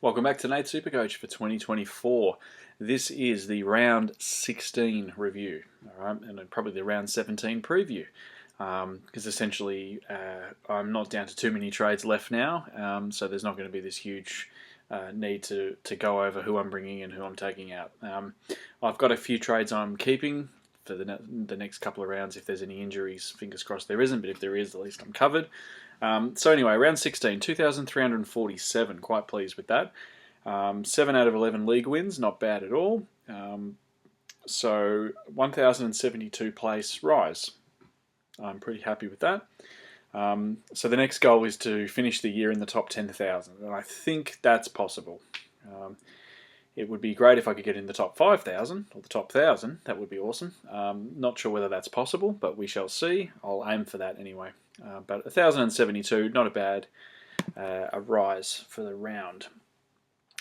Welcome back to Nate Supercoach for 2024. This is the round 16 review, all right, and probably the round 17 preview, because essentially I'm not down to too many trades left now, so there's not going to be this huge need to go over who I'm bringing and who I'm taking out. I've got a few trades I'm keeping for the next couple of rounds. If there's any injuries, fingers crossed there isn't, but if there is, at least I'm covered. So anyway, round 16, 2,347, quite pleased with that. 7 out of 11 league wins, not bad at all. So 1,072 place rise. I'm pretty happy with that. So the next goal is to finish the year in the top 10,000, and I think that's possible. It would be great if I could get in the top 5,000 or the top 1,000. That would be awesome. Not sure whether that's possible, but we shall see. I'll aim for that anyway. But 1,072, not a bad a rise for the round.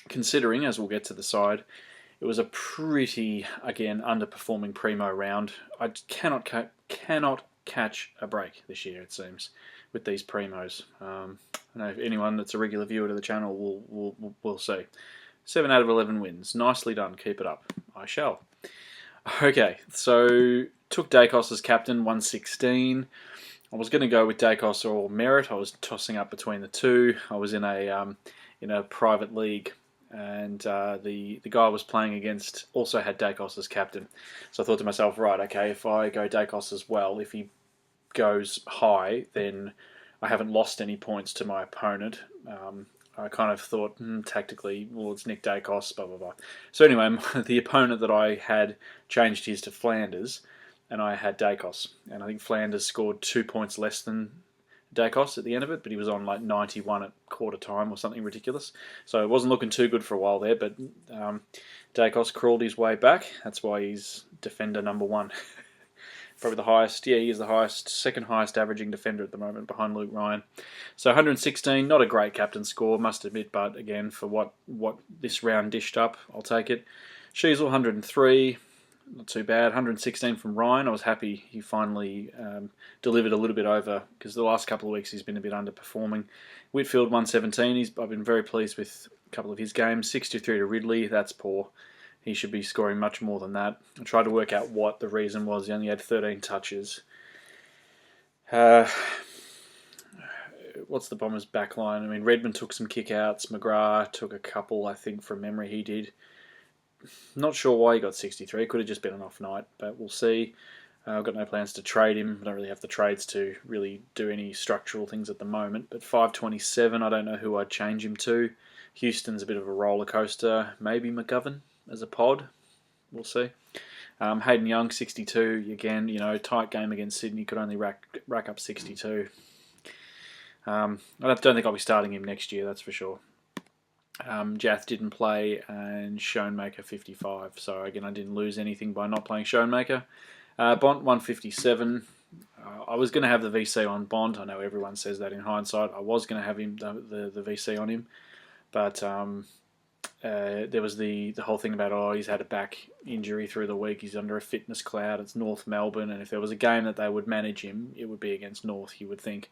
Considering, as we'll get to the side, it was a pretty, again, underperforming primo round. I cannot catch a break this year, it seems, with these primos. I know if anyone that's a regular viewer to the channel will see. 7 out of 11 wins. Nicely done. Keep it up. I shall. Okay, so took Daicos as captain, 116. I was going to go with Daicos or Merritt. I was tossing up between the two. I was in a private league, and the guy I was playing against also had Daicos as captain. So I thought to myself, right, okay, if I go Daicos as well, if he goes high, then I haven't lost any points to my opponent. I kind of thought, tactically, well, it's Nick Daicos, blah, blah, blah. So anyway, the opponent that I had changed his to Flanders, and I had Daicos. And I think Flanders scored 2 points less than Daicos at the end of it, but he was on like 91 at quarter time or something ridiculous. So it wasn't looking too good for a while there, but Daicos crawled his way back. That's why he's defender number one. Probably the highest, he's the highest, second highest averaging defender at the moment behind Luke Ryan. So 116, not a great captain score, must admit, but again, for what this round dished up, I'll take it. Sheasel, 103, not too bad. 116 from Ryan. I was happy he finally delivered a little bit over, because the last couple of weeks he's been a bit underperforming. Whitfield, 117, I've been very pleased with a couple of his games. 63 to Ridley, that's poor. He should be scoring much more than that. I tried to work out what the reason was. He only had 13 touches. What's the Bombers' back line? I mean, Redmond took some kickouts. McGrath took a couple, I think, from memory he did. Not sure why he got 63. Could have just been an off night, but we'll see. I've got no plans to trade him. I don't really have the trades to really do any structural things at the moment. But 527, I don't know who I'd change him to. Houston's a bit of a roller coaster. Maybe McGovern as a pod. We'll see. Hayden Young, 62. Again, tight game against Sydney. Could only rack up 62. I don't think I'll be starting him next year, that's for sure. Jath didn't play, and Schoenmaker, 55. So again, I didn't lose anything by not playing Schoenmaker. Bont, 157. I was going to have the VC on Bont. I know everyone says that in hindsight. I was going to have him the VC on him, but there was the whole thing about, he's had a back injury through the week, he's under a fitness cloud, it's North Melbourne, and if there was a game that they would manage him, it would be against North, you would think.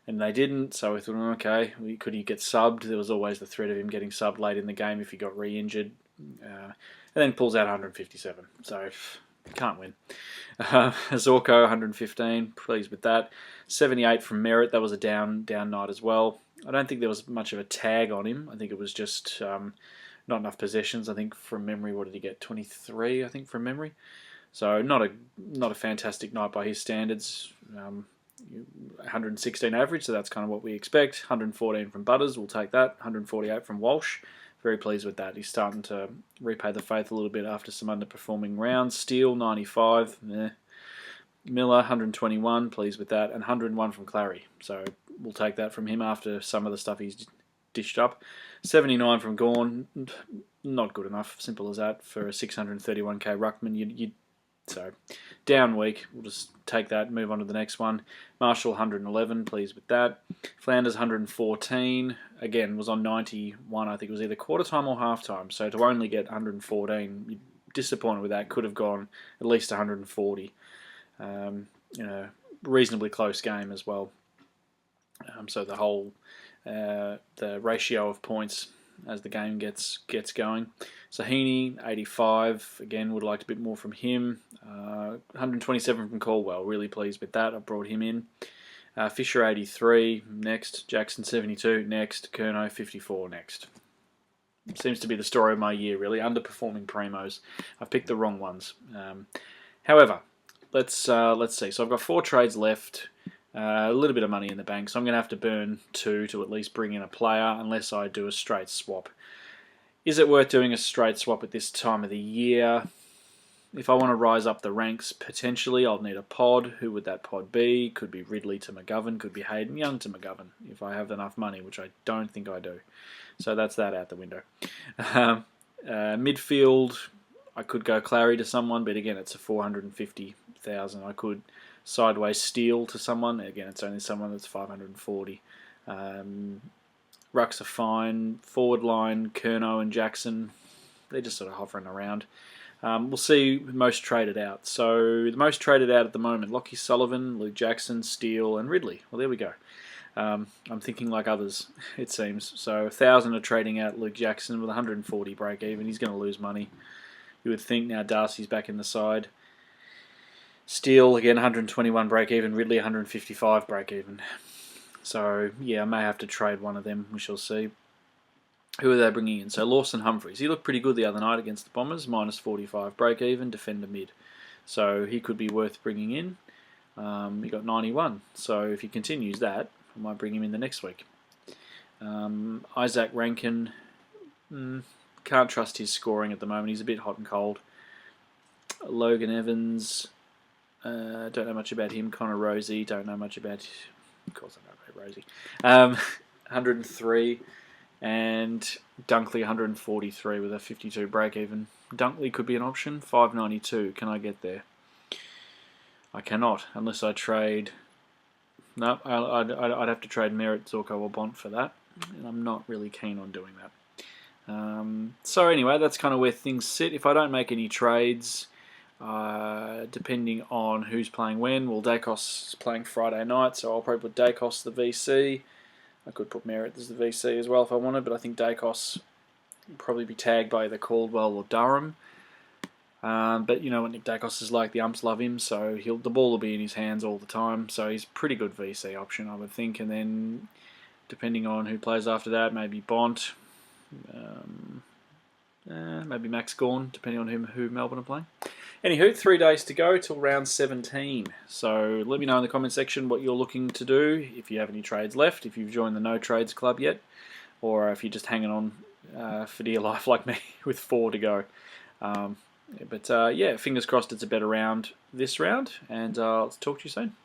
And they didn't, so we thought, okay, could he get subbed? There was always the threat of him getting subbed late in the game if he got re-injured. And then pulls out 157, so can't win. Zorko, 115, pleased with that. 78 from Merritt, that was a down night as well. I don't think there was much of a tag on him. I think it was just not enough possessions. I think from memory, what did he get? 23, I think, from memory. So not a fantastic night by his standards. 116 average, so that's kind of what we expect. 114 from Butters, we'll take that. 148 from Walsh. Very pleased with that. He's starting to repay the faith a little bit after some underperforming rounds. Steele, 95. Miller, 121. Pleased with that. And 101 from Clary. So we'll take that from him after some of the stuff he's dished up. 79 from Gawn. Not good enough. Simple as that. For a 631k ruckman, so down week. We'll just take that and move on to the next one. Marshall, 111. Pleased with that. Flanders, 114. Again, was on 91. I think it was either quarter time or half time. So to only get 114, you're disappointed with that. Could have gone at least 140. Reasonably close game as well. So the whole the ratio of points as the game gets going. So Heaney, 85. Again, would have liked a bit more from him. 127 from Caldwell. Really pleased with that. I brought him in. Fisher, 83. Next. Jackson, 72. Next. Curnow, 54. Next. Seems to be the story of my year, really. Underperforming primos. I've picked the wrong ones. However, let's see. So I've got 4 trades left. A little bit of money in the bank, so I'm going to have to burn 2 to at least bring in a player, unless I do a straight swap. Is it worth doing a straight swap at this time of the year? If I want to rise up the ranks, potentially, I'll need a pod. Who would that pod be? Could be Ridley to McGovern, could be Hayden Young to McGovern, if I have enough money, which I don't think I do. So that's that out the window. Midfield, I could go Clary to someone, but again, it's a 450,000. I could sideways Steele to someone. Again, it's only someone that's 540. Rucks are fine. Forward line, Curnow and Jackson, they're just sort of hovering around. We'll see most traded out. So the most traded out at the moment, Lockie Sullivan, Luke Jackson, Steele and Ridley. Well, there we go. I'm thinking like others, it seems. So 1,000 are trading out Luke Jackson with 140 break even. He's going to lose money. You would think now Darcy's back in the side. Steele, again, 121 break even. Ridley, 155 break even. So, yeah, I may have to trade one of them. We shall see. Who are they bringing in? So, Lawson Humphries. He looked pretty good the other night against the Bombers. Minus 45 break even. Defender mid. So, he could be worth bringing in. He got 91. So, if he continues that, I might bring him in the next week. Isaac Rankin. Can't trust his scoring at the moment. He's a bit hot and cold. Logan Evans. Don't know much about him. Connor Rosie. Don't know much about... Of course I know about Rosie. 103. And Dunkley 143 with a 52 break even. Dunkley could be an option. 592. Can I get there? I cannot unless I trade... No, I'd have to trade Merritt, Zorko or Bont for that. And I'm not really keen on doing that. So anyway, that's kind of where things sit. If I don't make any trades... depending on who's playing when. Well, Dacos is playing Friday night, so I'll probably put Dacos the VC. I could put Merritt as the VC as well if I wanted, but I think Dacos will probably be tagged by either Caldwell or Durham. But you know what Nick Dacos is like, the umps love him, so the ball will be in his hands all the time, so he's a pretty good VC option, I would think. And then, depending on who plays after that, maybe Bont, maybe Max Gawn, depending on who Melbourne are playing. Anywho, 3 days to go till round 17. So let me know in the comment section what you're looking to do, if you have any trades left, if you've joined the No Trades Club yet, or if you're just hanging on for dear life like me with 4 to go. Yeah, fingers crossed it's a better round this round, and I'll talk to you soon.